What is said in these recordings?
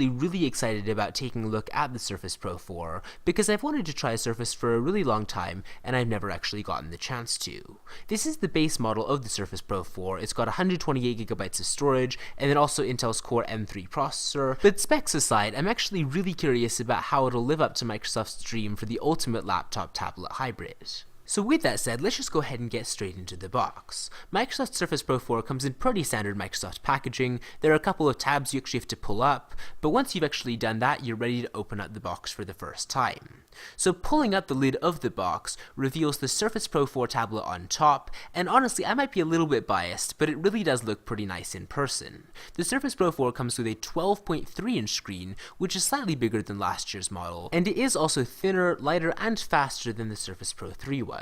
actually really excited about taking a look at the Surface Pro 4 because I've wanted to try a Surface for a really long time and I've never actually gotten the chance to. This is the base model of the Surface Pro 4. It's got 128GB of storage and then also Intel's Core M3 processor, but specs aside, I'm actually really curious about how it'll live up to Microsoft's dream for the ultimate laptop-tablet hybrid. So with that said, let's just go ahead and get straight into the box. Microsoft Surface Pro 4 comes in pretty standard Microsoft packaging. There are a couple of tabs you actually have to pull up, but once you've actually done that, you're ready to open up the box for the first time. So pulling up the lid of the box reveals the Surface Pro 4 tablet on top, and honestly I might be a little bit biased, but it really does look pretty nice in person. The Surface Pro 4 comes with a 12.3-inch screen, which is slightly bigger than last year's model, and it is also thinner, lighter, and faster than the Surface Pro 3 was.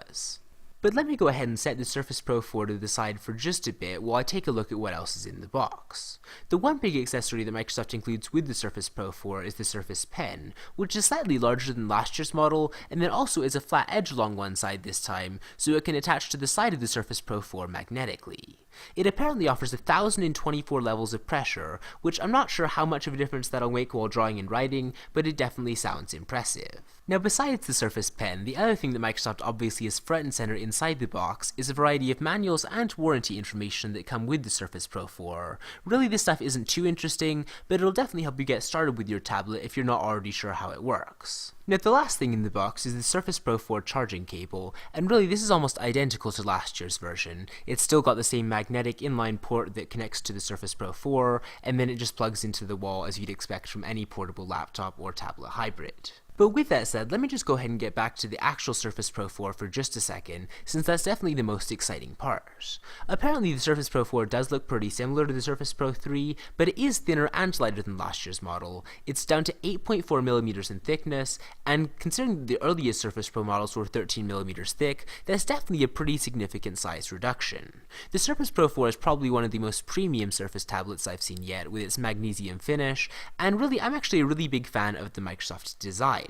But let me go ahead and set the Surface Pro 4 to the side for just a bit while I take a look at what else is in the box. The one big accessory that Microsoft includes with the Surface Pro 4 is the Surface Pen, which is slightly larger than last year's model and then also is a flat edge along one side this time, so it can attach to the side of the Surface Pro 4 magnetically. It apparently offers 1,024 levels of pressure, which I'm not sure how much of a difference that'll make while drawing and writing, but it definitely sounds impressive. Now besides the Surface Pen, the other thing that Microsoft obviously is front and center inside the box is a variety of manuals and warranty information that come with the Surface Pro 4. Really this stuff isn't too interesting, but it'll definitely help you get started with your tablet if you're not already sure how it works. Now the last thing in the box is the Surface Pro 4 charging cable, and really this is almost identical to last year's version. It's still got the same magnetic inline port that connects to the Surface Pro 4, and then it just plugs into the wall as you'd expect from any portable laptop or tablet hybrid. But with that said, let me just go ahead and get back to the actual Surface Pro 4 for just a second, since that's definitely the most exciting part. Apparently the Surface Pro 4 does look pretty similar to the Surface Pro 3, but it is thinner and lighter than last year's model. It's down to 8.4mm in thickness, and considering the earliest Surface Pro models were 13mm thick, that's definitely a pretty significant size reduction. The Surface Pro 4 is probably one of the most premium Surface tablets I've seen yet, with its magnesium finish, and really I'm actually a really big fan of the Microsoft design.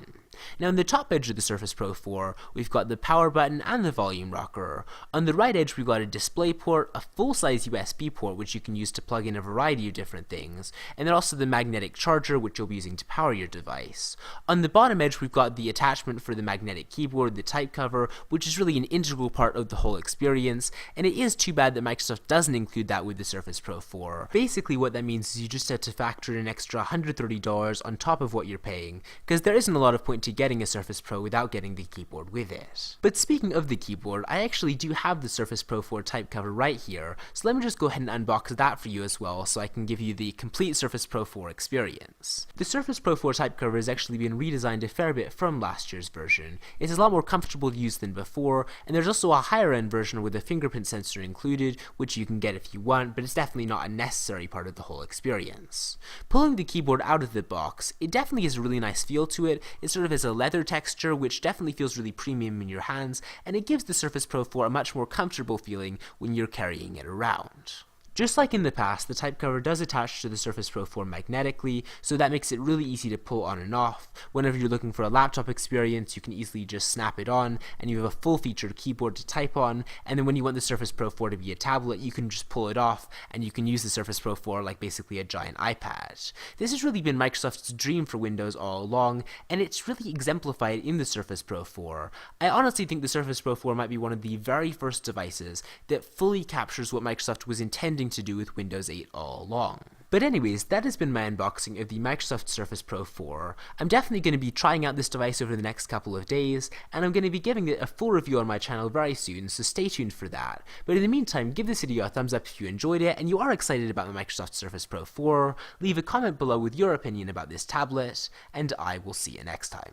Now in the top edge of the Surface Pro 4, we've got the power button and the volume rocker. On the right edge we've got a display port, a full-size USB port which you can use to plug in a variety of different things, and then also the magnetic charger which you'll be using to power your device. On the bottom edge we've got the attachment for the magnetic keyboard, the type cover, which is really an integral part of the whole experience, and it is too bad that Microsoft doesn't include that with the Surface Pro 4. Basically what that means is you just have to factor in an extra $130 on top of what you're paying, because there isn't a lot of point to getting a Surface Pro without getting the keyboard with it. But speaking of the keyboard, I actually do have the Surface Pro 4 type cover right here, so let me just go ahead and unbox that for you as well so I can give you the complete Surface Pro 4 experience. The Surface Pro 4 type cover has actually been redesigned a fair bit from last year's version. It is a lot more comfortable to use than before, and there's also a higher end version with a fingerprint sensor included, which you can get if you want, but it's definitely not a necessary part of the whole experience. Pulling the keyboard out of the box, it definitely has a really nice feel to it. It sort of has a leather texture which definitely feels really premium in your hands, and it gives the Surface Pro 4 a much more comfortable feeling when you're carrying it around. Just like in the past, the type cover does attach to the Surface Pro 4 magnetically, so that makes it really easy to pull on and off. Whenever you're looking for a laptop experience, you can easily just snap it on, and you have a full-featured keyboard to type on, and then when you want the Surface Pro 4 to be a tablet, you can just pull it off, and you can use the Surface Pro 4 like basically a giant iPad. This has really been Microsoft's dream for Windows all along, and it's really exemplified in the Surface Pro 4. I honestly think the Surface Pro 4 might be one of the very first devices that fully captures what Microsoft was intending to do with Windows 8 all along. But anyways, that has been my unboxing of the Microsoft Surface Pro 4. I'm definitely going to be trying out this device over the next couple of days, and I'm going to be giving it a full review on my channel very soon, so stay tuned for that. But in the meantime, give this video a thumbs up if you enjoyed it and you are excited about the Microsoft Surface Pro 4, leave a comment below with your opinion about this tablet, and I will see you next time.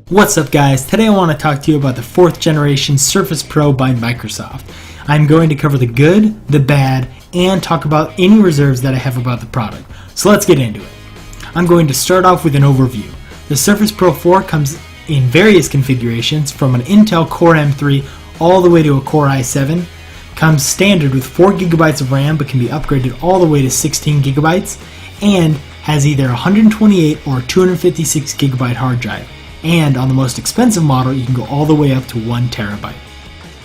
What's up guys, today I want to talk to you about the 4th generation Surface Pro by Microsoft. I'm going to cover the good, the bad, and talk about any reserves that I have about the product. So let's get into it. I'm going to start off with an overview. The Surface Pro 4 comes in various configurations from an Intel Core M3 all the way to a Core i7, comes standard with 4GB of RAM but can be upgraded all the way to 16GB, and has either 128 or 256GB hard drive. And on the most expensive model, you can go all the way up to 1 terabyte.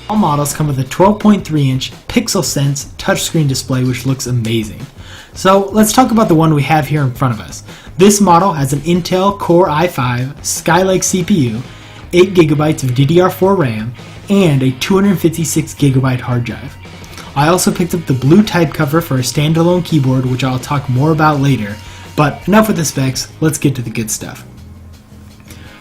All models come with a 12.3-inch PixelSense touchscreen display which looks amazing. So let's talk about the one we have here in front of us. This model has an Intel Core i5 Skylake CPU, 8GB of DDR4 RAM, and a 256GB hard drive. I also picked up the blue type cover for a standalone keyboard, which I'll talk more about later, but enough with the specs, let's get to the good stuff.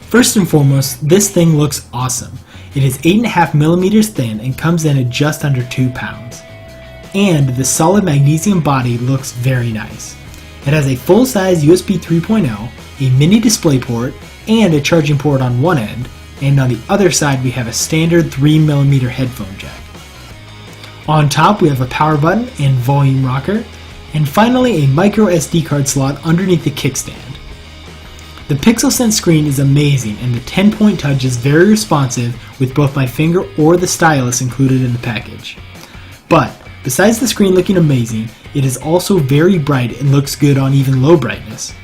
First and foremost, this thing looks awesome. It is 8.5mm thin and comes in at just under 2 pounds. And the solid magnesium body looks very nice. It has a full-size USB 3.0, a mini DisplayPort, and a charging port on one end, and on the other side we have a standard 3mm headphone jack. On top we have a power button and volume rocker, and finally a micro SD card slot underneath the kickstand. The PixelSense screen is amazing and the 10-point touch is very responsive with both my finger or the stylus included in the package. But besides the screen looking amazing, it is also very bright and looks good on even low brightness.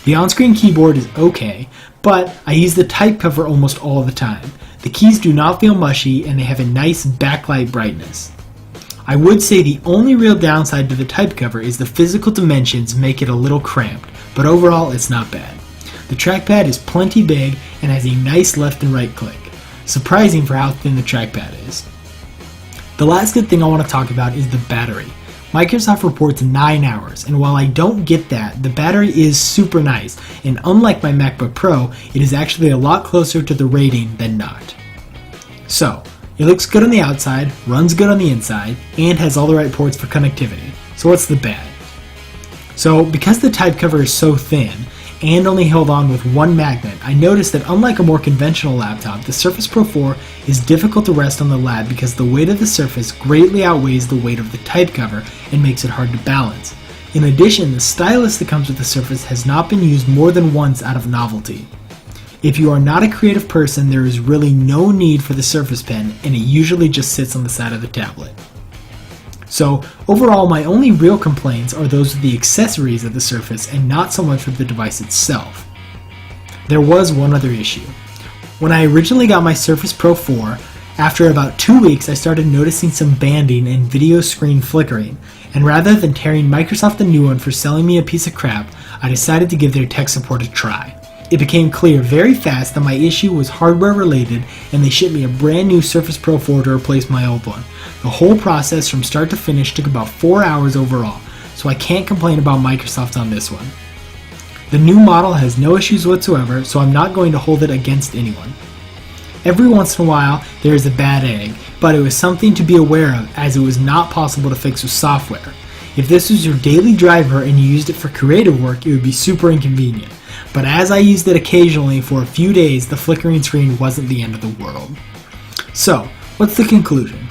The on-screen keyboard is okay, but I use the type cover almost all the time. The keys do not feel mushy and they have a nice backlight brightness. I would say the only real downside to the type cover is the physical dimensions make it a little cramped, but overall it's not bad. The trackpad is plenty big and has a nice left and right click, surprising for how thin the trackpad is. The last good thing I want to talk about is the battery. Microsoft reports 9 hours, and while I don't get that, the battery is super nice, and unlike my MacBook Pro, it is actually a lot closer to the rating than not. So, it looks good on the outside, runs good on the inside, and has all the right ports for connectivity. So what's the bad? So, because the type cover is so thin, and only held on with one magnet, I noticed that unlike a more conventional laptop, the Surface Pro 4 is difficult to rest on the lap because the weight of the Surface greatly outweighs the weight of the type cover and makes it hard to balance. In addition, the stylus that comes with the Surface has not been used more than once out of novelty. If you are not a creative person, there is really no need for the Surface Pen, and it usually just sits on the side of the tablet. So overall, my only real complaints are those with the accessories of the Surface and not so much with the device itself. There was one other issue. When I originally got my Surface Pro 4, after about 2 weeks I started noticing some banding and video screen flickering, and rather than tearing Microsoft a new one for selling me a piece of crap, I decided to give their tech support a try. It became clear very fast that my issue was hardware related and they shipped me a brand new Surface Pro 4 to replace my old one. The whole process from start to finish took about 4 hours overall, so I can't complain about Microsoft on this one. The new model has no issues whatsoever, so I'm not going to hold it against anyone. Every once in a while there is a bad egg, but it was something to be aware of as it was not possible to fix with software. If this was your daily driver and you used it for creative work, it would be super inconvenient. But as I used it occasionally for a few days, the flickering screen wasn't the end of the world. So, what's the conclusion?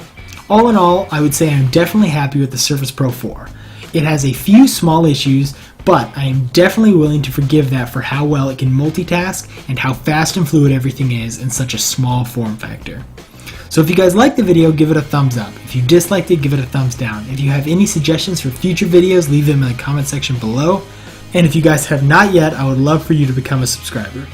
All in all, I would say I'm definitely happy with the Surface Pro 4. It has a few small issues, but I am definitely willing to forgive that for how well it can multitask and how fast and fluid everything is in such a small form factor. So if you guys liked the video, give it a thumbs up. If you disliked it, give it a thumbs down. If you have any suggestions for future videos, leave them in the comment section below. And if you guys have not yet, I would love for you to become a subscriber.